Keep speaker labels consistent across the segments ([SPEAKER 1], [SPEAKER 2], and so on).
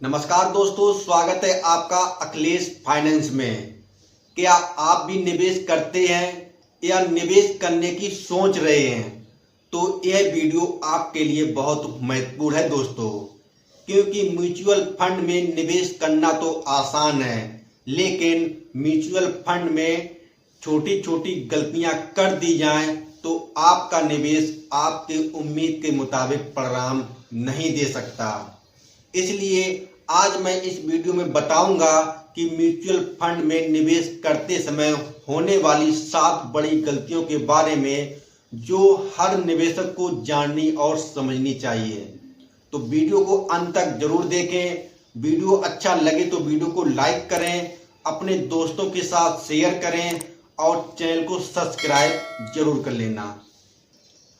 [SPEAKER 1] नमस्कार दोस्तों, स्वागत है आपका अखिलेश फाइनेंस में। क्या आप भी निवेश करते हैं या निवेश करने की सोच रहे हैं? तो यह वीडियो आपके लिए बहुत महत्वपूर्ण है दोस्तों, क्योंकि म्यूचुअल फंड में निवेश करना तो आसान है, लेकिन म्यूचुअल फंड में छोटी छोटी गलतियां कर दी जाएं तो आपका निवेश आपके उम्मीद के मुताबिक परिणाम नहीं दे सकता। इसलिए आज मैं इस वीडियो में बताऊंगा कि म्यूचुअल फंड में निवेश करते समय होने वाली 7 बड़ी गलतियों के बारे में जो हर निवेशक को जाननी और समझनी चाहिए। तो वीडियो को अंत तक जरूर देखें। वीडियो अच्छा लगे तो वीडियो को लाइक करें, अपने दोस्तों के साथ शेयर करें और चैनल को सब्सक्राइब जरूर कर लेना।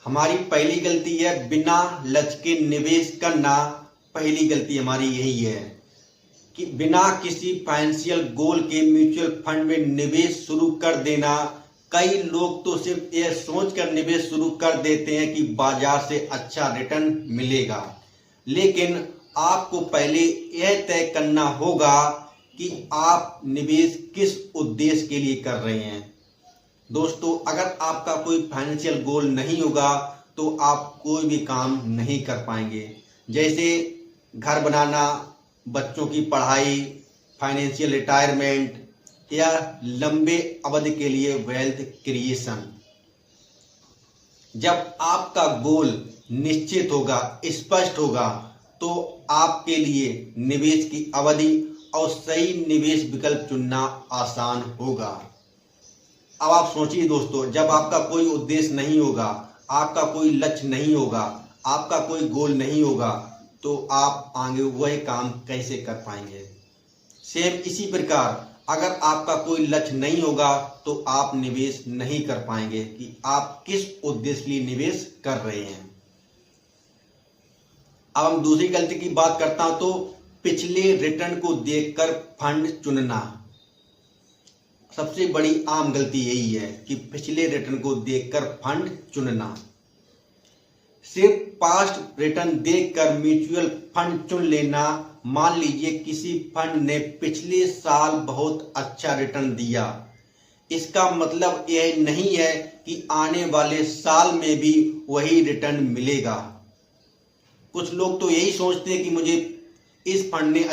[SPEAKER 1] हमारी पहली गलती है बिना लक्ष्य के निवेश करना। पहली गलती हमारी यही है कि बिना किसी फाइनेंशियल गोल के म्यूचुअल फंड में निवेश शुरू कर देना। कई लोग तो सिर्फ यह सोचकर निवेश शुरू कर देते हैं कि बाजार से अच्छा रिटर्न मिलेगा, लेकिन आपको पहले यह तय करना होगा कि आप निवेश किस उद्देश्य के लिए कर रहे हैं। दोस्तों, अगर आपका कोई फाइनेंशियल गोल नहीं होगा तो आप कोई भी काम नहीं कर पाएंगे, जैसे घर बनाना, बच्चों की पढ़ाई, फाइनेंशियल रिटायरमेंट या लंबे अवधि के लिए वेल्थ क्रिएशन। जब आपका गोल निश्चित होगा, स्पष्ट होगा, तो आपके लिए निवेश की अवधि और सही निवेश विकल्प चुनना आसान होगा। अब आप सोचिए दोस्तों, जब आपका कोई उद्देश्य नहीं होगा, आपका कोई लक्ष्य नहीं होगा, आपका कोई गोल नहीं होगा, तो आप आगे वह काम कैसे कर पाएंगे। सेम इसी प्रकार अगर आपका कोई लक्ष्य नहीं होगा तो आप निवेश नहीं कर पाएंगे कि आप किस उद्देश्य के लिए निवेश कर रहे हैं। अब हम दूसरी गलती की बात करता हूं तो पिछले रिटर्न को देखकर फंड चुनना। सबसे बड़ी आम गलती यही है कि पिछले रिटर्न को देखकर फंड चुनना। सिर्फ पास्ट रिटर्न देखकर म्यूचुअल फंड चुन लेना। मान लीजिए किसी फंड ने पिछले साल बहुत अच्छा रिटर्न दिया, इसका मतलब यह नहीं है कि आने वाले साल में भी वही रिटर्न मिलेगा। कुछ लोग तो यही सोचते हैं कि मुझे इस फंड ने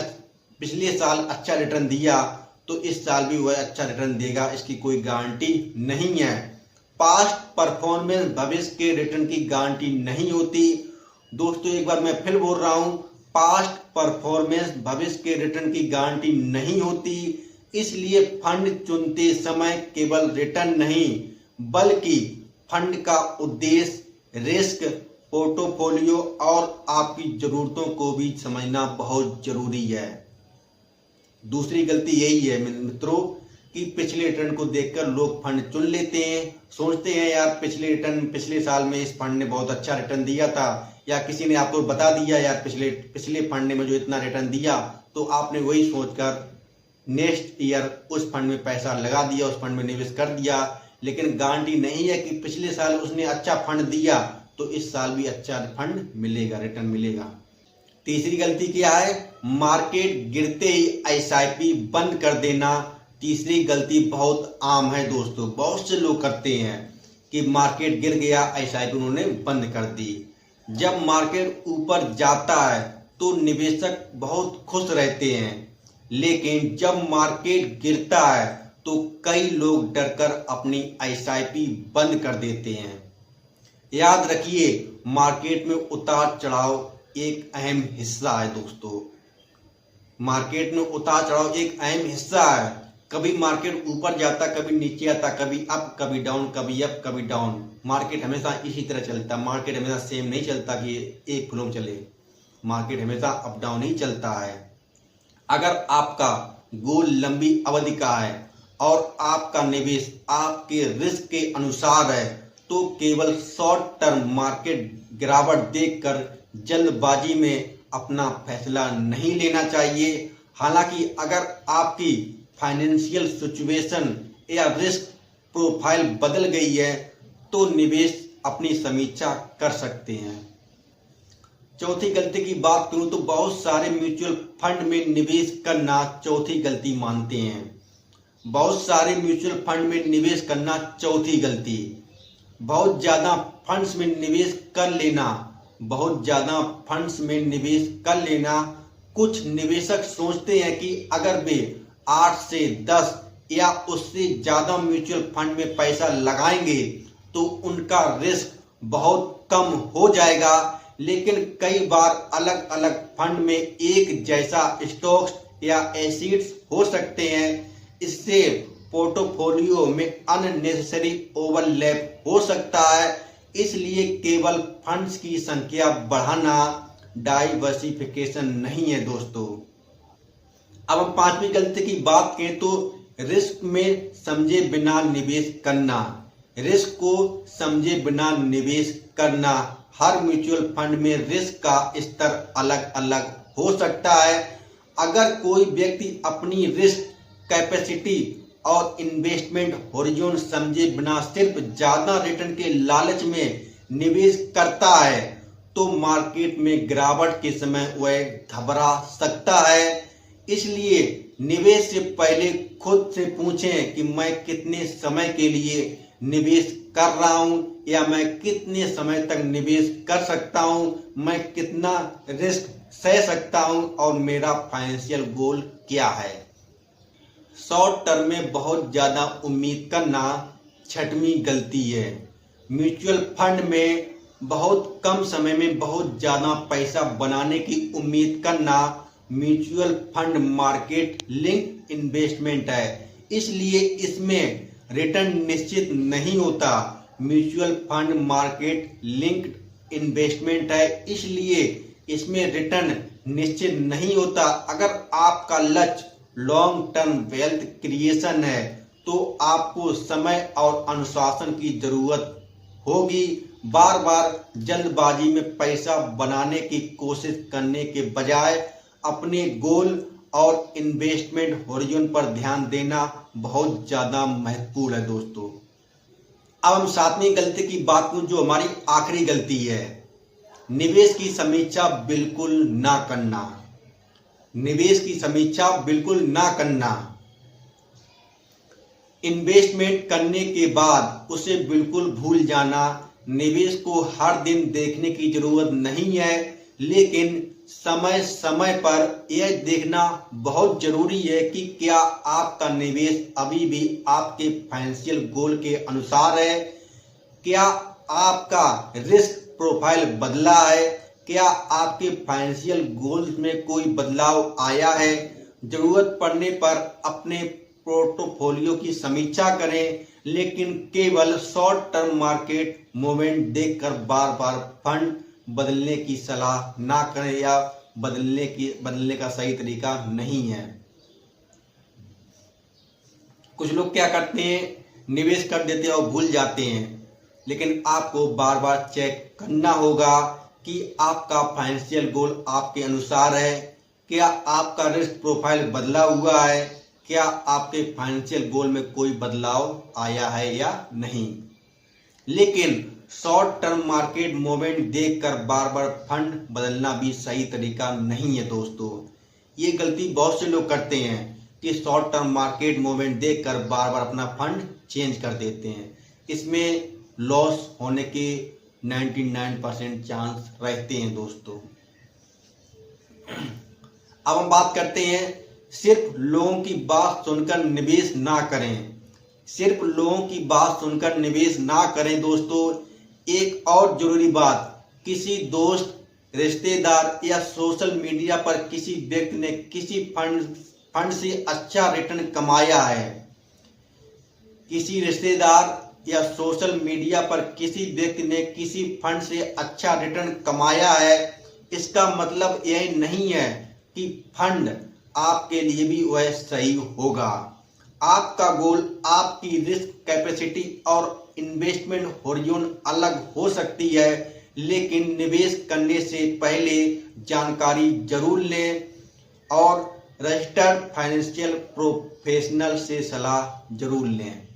[SPEAKER 1] पिछले साल अच्छा रिटर्न दिया तो इस साल भी वह अच्छा रिटर्न देगा, इसकी कोई गारंटी नहीं है। पास्ट परफॉर्मेंस भविष्य के रिटर्न की गारंटी नहीं होती। दोस्तों, एक बार मैं फिर बोल रहा हूं, पास्ट परफॉर्मेंस भविष्य के रिटर्न की गारंटी नहीं होती। इसलिए फंड चुनते समय केवल रिटर्न नहीं बल्कि फंड का उद्देश्य, रिस्क, पोर्टफोलियो और आपकी जरूरतों को भी समझना बहुत जरूरी है। दूसरी गलती यही है मित्रों कि पिछले रिटर्न को देखकर लोग फंड चुन लेते हैं। सोचते हैं यार पिछले साल में इस फंड ने बहुत अच्छा रिटर्न दिया था, या किसी ने आपको बता दिया यार पिछले फंड ने मुझे इतना रिटर्न दिया, तो आपने वही सोचकर नेक्स्ट ईयर उस फंड में पैसा लगा दिया, उस फंड में निवेश कर दिया। लेकिन गारंटी नहीं है कि पिछले साल उसने अच्छा फंड दिया तो इस साल भी अच्छा फंड मिलेगा, रिटर्न मिलेगा। तीसरी गलती क्या है? मार्केट गिरते ही एसआईपी बंद कर देना। तीसरी गलती बहुत आम है दोस्तों, बहुत से लोग करते हैं कि मार्केट गिर गया, एसआईपी उन्होंने बंद कर दी। जब मार्केट ऊपर जाता है तो निवेशक बहुत खुश रहते हैं, लेकिन जब मार्केट गिरता है तो कई लोग डरकर अपनी एसआईपी बंद कर देते हैं। याद रखिए, मार्केट में उतार चढ़ाव एक अहम हिस्सा है दोस्तों। मार्केट में उतार चढ़ाव एक अहम हिस्सा है। कभी मार्केट ऊपर जाता, कभी नीचे आता, कभी अप कभी डाउन, कभी अप कभी डाउन। मार्केट हमेशा इसी तरह चलता। मार्केट हमेशा सेम नहीं चलता कि एक फ्लो में चले। मार्केट हमेशा अप डाउन ही चलता है। अगर आपका गोल लंबी अवधि का है और आपका निवेश आपके रिस्क के अनुसार है तो केवल शॉर्ट टर्म मार्केट गिरावट देखकर जल्दबाजी में अपना फैसला नहीं लेना चाहिए। हालांकि अगर आपकी फाइनेंशियल सिचुएशन या रिस्क प्रोफाइल बदल गई है तो निवेश अपनी समीक्षा कर सकते हैं। चौथी गलती की बात करूं तो बहुत सारे म्यूचुअल फंड में निवेश करना चौथी गलती मानते हैं। बहुत सारे म्यूचुअल फंड में निवेश करना चौथी गलती। बहुत ज्यादा फंड्स में निवेश कर लेना, बहुत ज्यादा फंड्स में निवेश कर लेना। कुछ निवेशक सोचते हैं कि अगर वे 8 से 10 या उससे ज्यादा म्यूचुअल फंड में पैसा लगाएंगे तो उनका रिस्क बहुत कम हो जाएगा, लेकिन कई बार अलग अलग फंड में एक जैसा स्टॉक्स या एसेट्स हो सकते हैं। इससे पोर्टफोलियो में अननेसेसरी ओवरलैप हो सकता है। इसलिए केवल फंड्स की संख्या बढ़ाना डाइवर्सिफिकेशन नहीं है दोस्तों। अब हम पांचवी गलती की बात करें तो रिस्क में समझे बिना निवेश करना। रिस्क को समझे बिना निवेश करना। हर म्यूचुअल फंड में रिस्क का स्तर अलग अलग हो सकता है। अगर कोई व्यक्ति अपनी रिस्क कैपेसिटी और इन्वेस्टमेंट होरिजोन समझे बिना सिर्फ ज्यादा रिटर्न के लालच में निवेश करता है तो मार्केट में गिरावट के समय वह घबरा सकता है। इसलिए निवेश से पहले खुद से पूछें कि मैं कितने समय के लिए निवेश कर रहा हूं या मैं कितने समय तक निवेश कर सकता हूं, मैं कितना रिस्क सह सकता हूं और मेरा फाइनेंशियल गोल क्या है। शॉर्ट टर्म में बहुत ज्यादा उम्मीद करना छठवीं गलती है। म्यूचुअल फंड में बहुत कम समय में बहुत ज्यादा पैसा बनाने की उम्मीद करना mutual fund market link investment है, इसलिए इसमें रिटर्न निश्चित नहीं होता। Mutual fund market linked investment है, इसलिए इसमें रिटर्न निश्चित नहीं होता। अगर आपका लक्ष्य लॉन्ग टर्म वेल्थ क्रिएशन है तो आपको समय और अनुशासन की जरूरत होगी। बार बार जल्दबाजी में पैसा बनाने की कोशिश करने के बजाय अपने गोल और इन्वेस्टमेंट होरिजोन पर ध्यान देना बहुत ज्यादा महत्वपूर्ण है दोस्तों। अब हम सातवीं गलती की बात करूं जो हमारी आखिरी गलती है, निवेश की समीक्षा बिल्कुल ना करना। निवेश की समीक्षा बिल्कुल ना करना। इन्वेस्टमेंट करने के बाद उसे बिल्कुल भूल जाना। निवेश को हर दिन देखने की जरूरत नहीं है, लेकिन समय समय पर यह देखना बहुत जरूरी है कि क्या आपका निवेश अभी भी आपके फाइनेंशियल गोल के अनुसार है, क्या आपका रिस्क प्रोफाइल बदला है, क्या आपके फाइनेंशियल गोल्स में कोई बदलाव आया है। जरूरत पड़ने पर अपने पोर्टफोलियो की समीक्षा करें, लेकिन केवल शॉर्ट टर्म मार्केट मूवमेंट देखकर बार बार फंड बदलने की सलाह ना करें या बदलने का सही तरीका नहीं है। कुछ लोग क्या करते हैं, निवेश कर देते हैं और भूल जाते हैं, लेकिन आपको बार बार चेक करना होगा कि आपका फाइनेंशियल गोल आपके अनुसार है, क्या आपका रिस्क प्रोफाइल बदला हुआ है, क्या आपके फाइनेंशियल गोल में कोई बदलाव आया है या नहीं। लेकिन शॉर्ट टर्म मार्केट मूवमेंट देखकर बार बार फंड बदलना भी सही तरीका नहीं है दोस्तों। ये गलती बहुत से लोग करते हैं कि शॉर्ट टर्म मार्केट मूवमेंट देखकर बार बार अपना फंड चेंज कर देते हैं। इसमें लॉस होने के 99% चांस रहते हैं दोस्तों। अब हम बात करते हैं, सिर्फ लोगों की बात सुनकर निवेश ना करें। सिर्फ लोगों की बात सुनकर निवेश ना करें दोस्तों। एक और जरूरी बात, किसी दोस्त, रिश्तेदार या सोशल मीडिया पर किसी व्यक्ति ने किसी फंड से अच्छा रिटर्न कमाया है, किसी रिश्तेदार या सोशल मीडिया पर किसी व्यक्ति ने किसी फंड से अच्छा रिटर्न कमाया है, इसका मतलब यह नहीं है कि फंड आपके लिए भी वह सही होगा। आपका गोल, आपकी रिस्क कैपेसिटी और इन्वेस्टमेंट होरिजोन अलग हो सकती है, लेकिन निवेश करने से पहले जानकारी जरूर लें और रजिस्टर्ड फाइनेंशियल प्रोफेशनल से सलाह जरूर लें।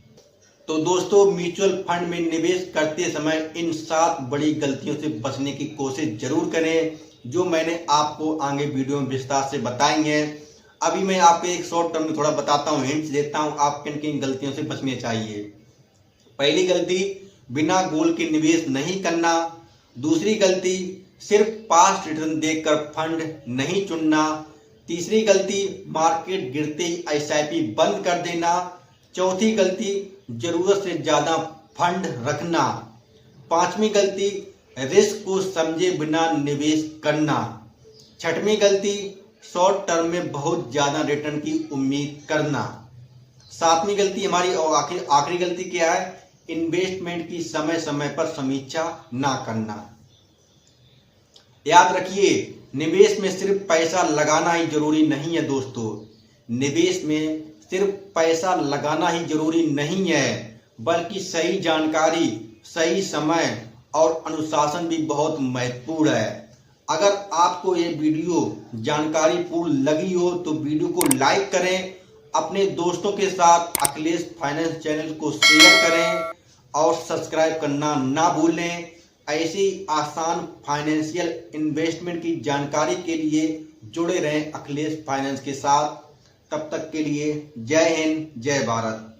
[SPEAKER 1] तो दोस्तों, म्यूचुअल फंड में निवेश करते समय इन 7 बड़ी गलतियों से बचने की कोशिश जरूर करें। जो मैंने आपको आगे वीडियो में विस्तार से बताई हैं। अभी मैं आपको एक शॉर्ट टर्म में थोड़ा बताता हूँ, हिंट्स देता हूँ आप किन किन गलतियों से बचने चाहिए। पहली गलती, बिना गोल के निवेश नहीं करना। दूसरी गलती, सिर्फ पास्ट रिटर्न देखकर फंड नहीं चुनना। तीसरी गलती, मार्केट गिरते ही एसआईपी बंद कर देना। चौथी गलती, जरूरत से ज्यादा फंड रखना। पांचवी गलती, रिस्क को समझे बिना निवेश करना। छठवीं गलती, शॉर्ट टर्म में बहुत ज्यादा रिटर्न की उम्मीद करना। सातवीं गलती हमारी और आखिरी गलती क्या है, इन्वेस्टमेंट की समय समय पर समीक्षा ना करना। याद रखिए, निवेश में सिर्फ पैसा लगाना ही जरूरी नहीं है दोस्तों। निवेश में सिर्फ पैसा लगाना ही जरूरी नहीं है, बल्कि सही जानकारी, सही समय और अनुशासन भी बहुत महत्वपूर्ण है। अगर आपको ये वीडियो जानकारी पूर्ण लगी हो तो वीडियो को लाइक करें, अपने दोस्तों के साथ अखिलेश फाइनेंस चैनल को शेयर करें और सब्सक्राइब करना ना भूलें। ऐसी आसान फाइनेंशियल इन्वेस्टमेंट की जानकारी के लिए जुड़े रहें अखिलेश फाइनेंस के साथ। तब तक के लिए जय हिंद, जय भारत।